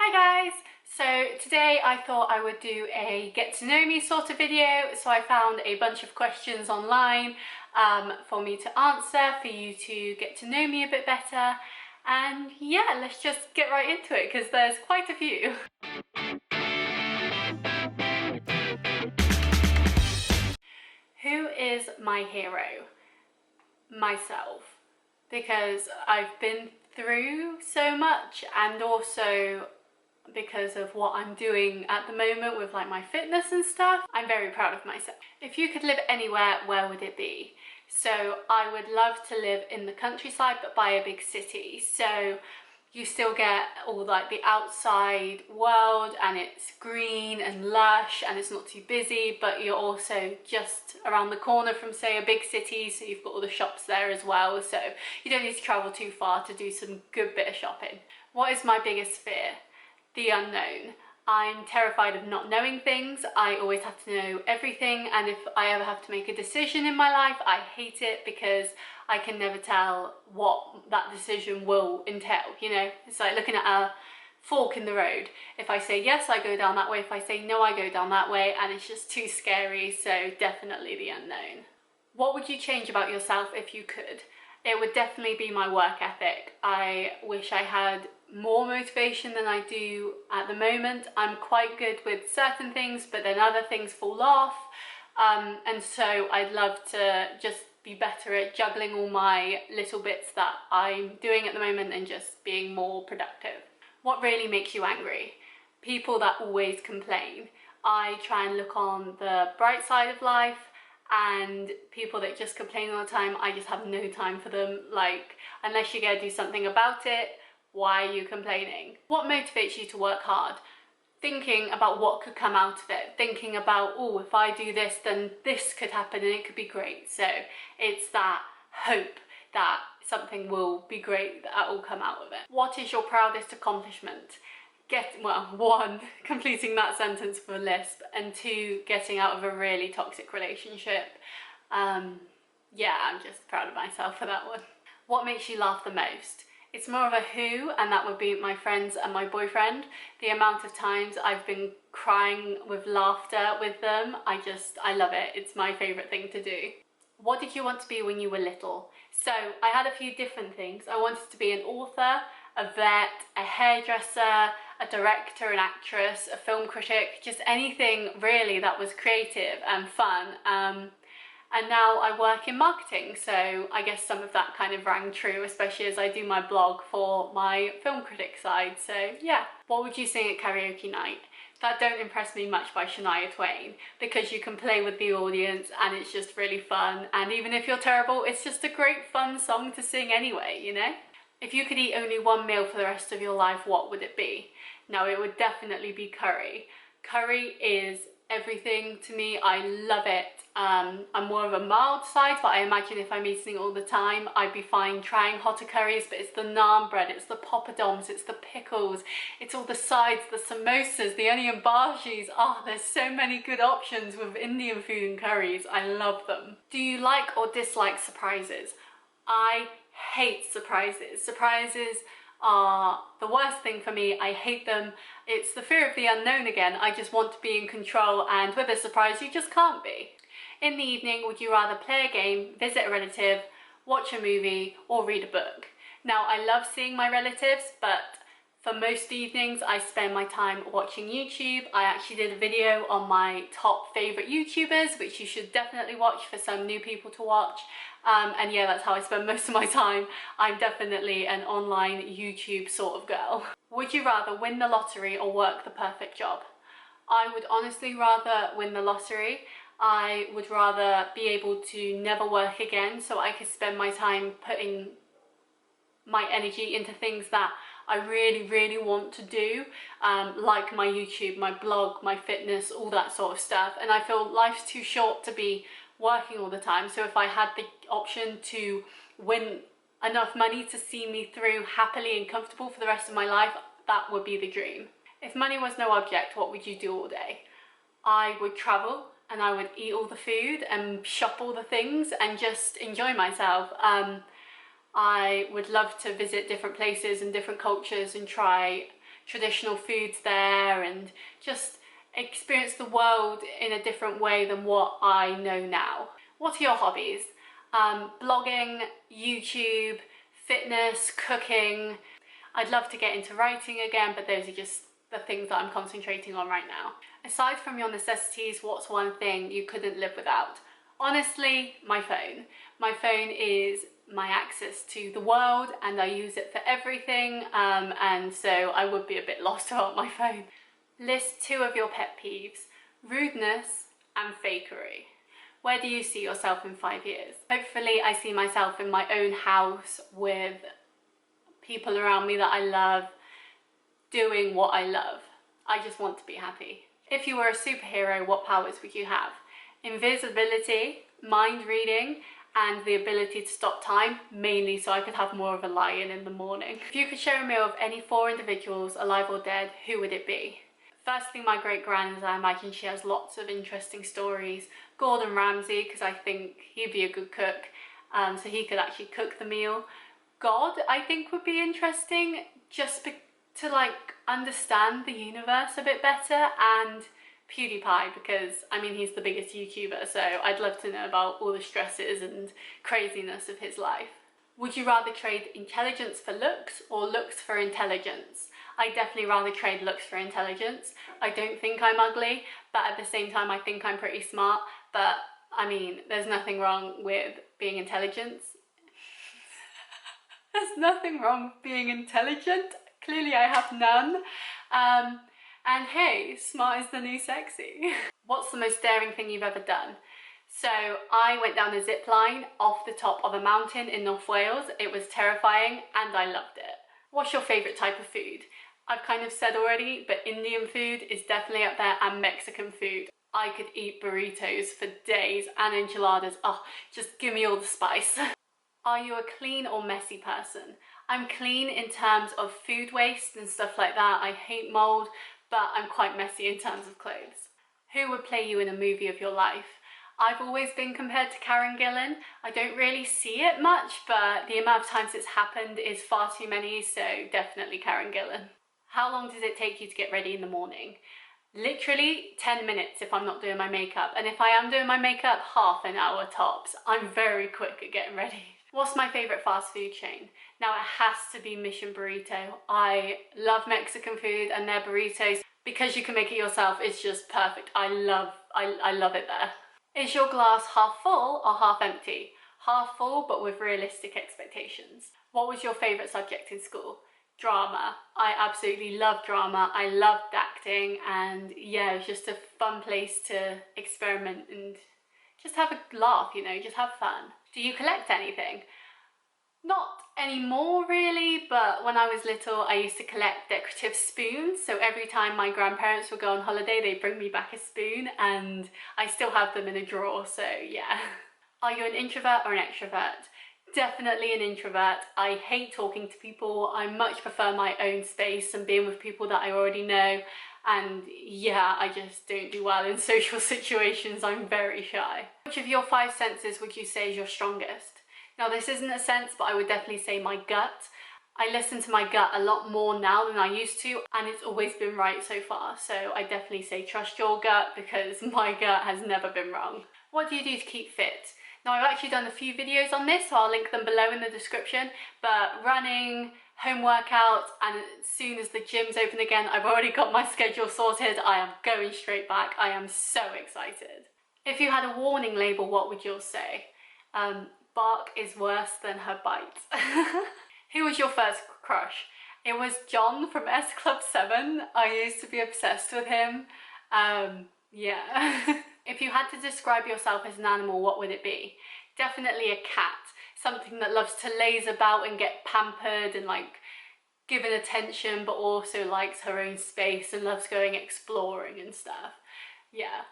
Hi guys! So today I thought I would do a get to know me sort of video. So I found a bunch of questions online for me to answer, for you to get to know me a bit better. And yeah, let's just get right into it because there's quite a few. Who is my hero? Myself. Because I've been through so much, and also because of what I'm doing at the moment with like my fitness and stuff. I'm very proud of myself. If you could live anywhere, where would it be? So I would love to live in the countryside but by a big city, so you still get all like the outside world and it's green and lush and it's not too busy, but you're also just around the corner from say a big city, so you've got all the shops there as well, so you don't need to travel too far to do some good bit of shopping. What is my biggest fear? The unknown. I'm terrified of not knowing things. I always have to know everything, and if I ever have to make a decision in my life, I hate it because I can never tell what that decision will entail, you know? It's like looking at a fork in the road. If I say yes, I go down that way. If I say no, I go down that way, and it's just too scary, so definitely the unknown. What would you change about yourself if you could? It would definitely be my work ethic. I wish I had more motivation than I do at the moment. I'm quite good with certain things, but then other things fall off. And so I'd love to just be better at juggling all my little bits that I'm doing at the moment and just being more productive. What really makes you angry? People that always complain. I try and look on the bright side of life, and people that just complain all the time, I just have no time for them. Like, unless you're gonna do something about it, why are you complaining? What motivates you to work hard? Thinking about what could come out of it, thinking about, oh, if I do this, then this could happen and it could be great. So it's that hope that something will be great, that will come out of it. What is your proudest accomplishment? One, completing that sentence for Lisp, and two, getting out of a really toxic relationship. Yeah, I'm just proud of myself for that one. What makes you laugh the most? It's more of a who, and that would be my friends and my boyfriend. The amount of times I've been crying with laughter with them, I love it. It's my favourite thing to do. What did you want to be when you were little? So I had a few different things. I wanted to be an author, a vet, a hairdresser, a director, an actress, a film critic, just anything really that was creative and fun. And now I work in marketing, so I guess some of that kind of rang true, especially as I do my blog for my film critic side. So yeah. What would you sing at karaoke night? That Don't Impress Me Much by Shania Twain, because you can play with the audience and it's just really fun, and even if you're terrible, it's just a great fun song to sing anyway, you know? If you could eat only one meal for the rest of your life, what would it be? Now, it would definitely be curry. Curry is everything to me. I love it. I'm more of a mild side, but I imagine if I'm eating it all the time, I'd be fine trying hotter curries. But it's the naan bread, it's the poppadoms, it's the pickles, it's all the sides, the samosas, the onion bhajis. Oh, there's so many good options with Indian food and curries. I love them. Do you like or dislike surprises? I hate surprises. Surprises are the worst thing for me. I hate them. It's the fear of the unknown again. I just want to be in control, and with a surprise you just can't be. In the evening, would you rather play a game, visit a relative, watch a movie, or read a book? Now, I love seeing my relatives, but for most evenings I spend my time watching YouTube. I actually did a video on my top favourite YouTubers, which you should definitely watch for some new people to watch. And yeah, that's how I spend most of my time. I'm definitely an online YouTube sort of girl. Would you rather win the lottery or work the perfect job? I would honestly rather win the lottery. I would rather be able to never work again, so I could spend my time putting my energy into things that I really, really want to do, like my YouTube, my blog, my fitness, all that sort of stuff. And I feel life's too short to be working all the time, so if I had the option to win enough money to see me through happily and comfortable for the rest of my life, that would be the dream. If money was no object, what would you do all day? I would travel, and I would eat all the food and shop all the things and just enjoy myself. I would love to visit different places and different cultures and try traditional foods there and just experience the world in a different way than what I know now. What are your hobbies? Blogging, YouTube, fitness, cooking. I'd love to get into writing again, but those are just the things that I'm concentrating on right now. Aside from your necessities, what's one thing you couldn't live without? Honestly, my phone. My phone is my access to the world and I use it for everything, and so I would be a bit lost without my phone. List 2 of your pet peeves: rudeness and fakery. Where do you see yourself in 5 years? Hopefully I see myself in my own house with people around me that I love, doing what I love. I just want to be happy. If you were a superhero, what powers would you have? Invisibility, mind reading, and the ability to stop time, mainly so I could have more of a lie-in in the morning. If you could share a meal of any 4 individuals, alive or dead, who would it be? Firstly, my great-grand, as I imagine she has lots of interesting stories. Gordon Ramsay, because I think he'd be a good cook, so he could actually cook the meal. God, I think, would be interesting, just to like understand the universe a bit better, and PewDiePie, because I mean he's the biggest YouTuber, so I'd love to know about all the stresses and craziness of his life. Would you rather trade intelligence for looks or looks for intelligence? I definitely rather trade looks for intelligence. I don't think I'm ugly, but at the same time I think I'm pretty smart, but I mean there's nothing wrong with being intelligent. There's nothing wrong with being intelligent. Clearly I have none. And hey, smart is the new sexy. What's the most daring thing you've ever done? So I went down a zip line off the top of a mountain in North Wales. It was terrifying and I loved it. What's your favourite type of food? I've kind of said already, but Indian food is definitely up there, and Mexican food. I could eat burritos for days and enchiladas. Oh, just give me all the spice. Are you a clean or messy person? I'm clean in terms of food waste and stuff like that. I hate mould, but I'm quite messy in terms of clothes. Who would play you in a movie of your life? I've always been compared to Karen Gillan. I don't really see it much, but the amount of times it's happened is far too many, so definitely Karen Gillan. How long does it take you to get ready in the morning? Literally 10 minutes if I'm not doing my makeup, and if I am doing my makeup, half an hour tops. I'm very quick at getting ready. What's my favourite fast food chain? Now it has to be Mission Burrito. I love Mexican food and their burritos. Because you can make it yourself, it's just perfect. I love it there. Is your glass half full or half empty? Half full, but with realistic expectations. What was your favourite subject in school? Drama. I absolutely loved drama. I loved acting, and yeah, it was just a fun place to experiment and just have a laugh, you know, just have fun. Do you collect anything? Not anymore really, but when I was little I used to collect decorative spoons, so every time my grandparents would go on holiday they'd bring me back a spoon, and I still have them in a drawer, so yeah. Are you an introvert or an extrovert? Definitely an introvert. I hate talking to people. I much prefer my own space and being with people that I already know, and yeah, I just don't do well in social situations. I'm very shy. Which of your 5 senses would you say is your strongest? Now this isn't a sense, but I would definitely say my gut. I listen to my gut a lot more now than I used to, and it's always been right so far, so I definitely say trust your gut, because my gut has never been wrong. What do you do to keep fit? Now I've actually done a few videos on this, so I'll link them below in the description, but running, home workouts, and as soon as the gym's open again, I've already got my schedule sorted. I am going straight back. I am so excited. If you had a warning label, what would yours say? Bark is worse than her bite. Who was your first crush? It was John from S Club 7. I used to be obsessed with him. Yeah. If you had to describe yourself as an animal, what would it be? Definitely a cat. Something that loves to laze about and get pampered and like given attention, but also likes her own space and loves going exploring and stuff. Yeah,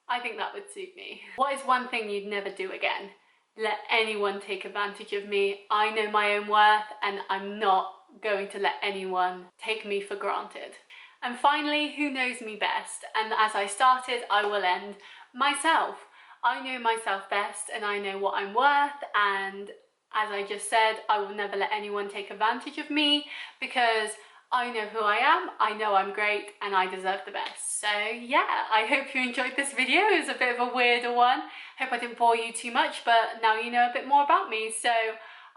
I think that would suit me. What is one thing you'd never do again? Let anyone take advantage of me. I know my own worth and I'm not going to let anyone take me for granted. And finally, who knows me best? And as I started, I will end. Myself. I know myself best and I know what I'm worth, and as I just said, I will never let anyone take advantage of me, because I know who I am, I know I'm great, and I deserve the best. So yeah, I hope you enjoyed this video. It was a bit of a weirder one. Hope I didn't bore you too much, but now you know a bit more about me. So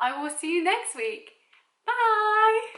I will see you next week. Bye!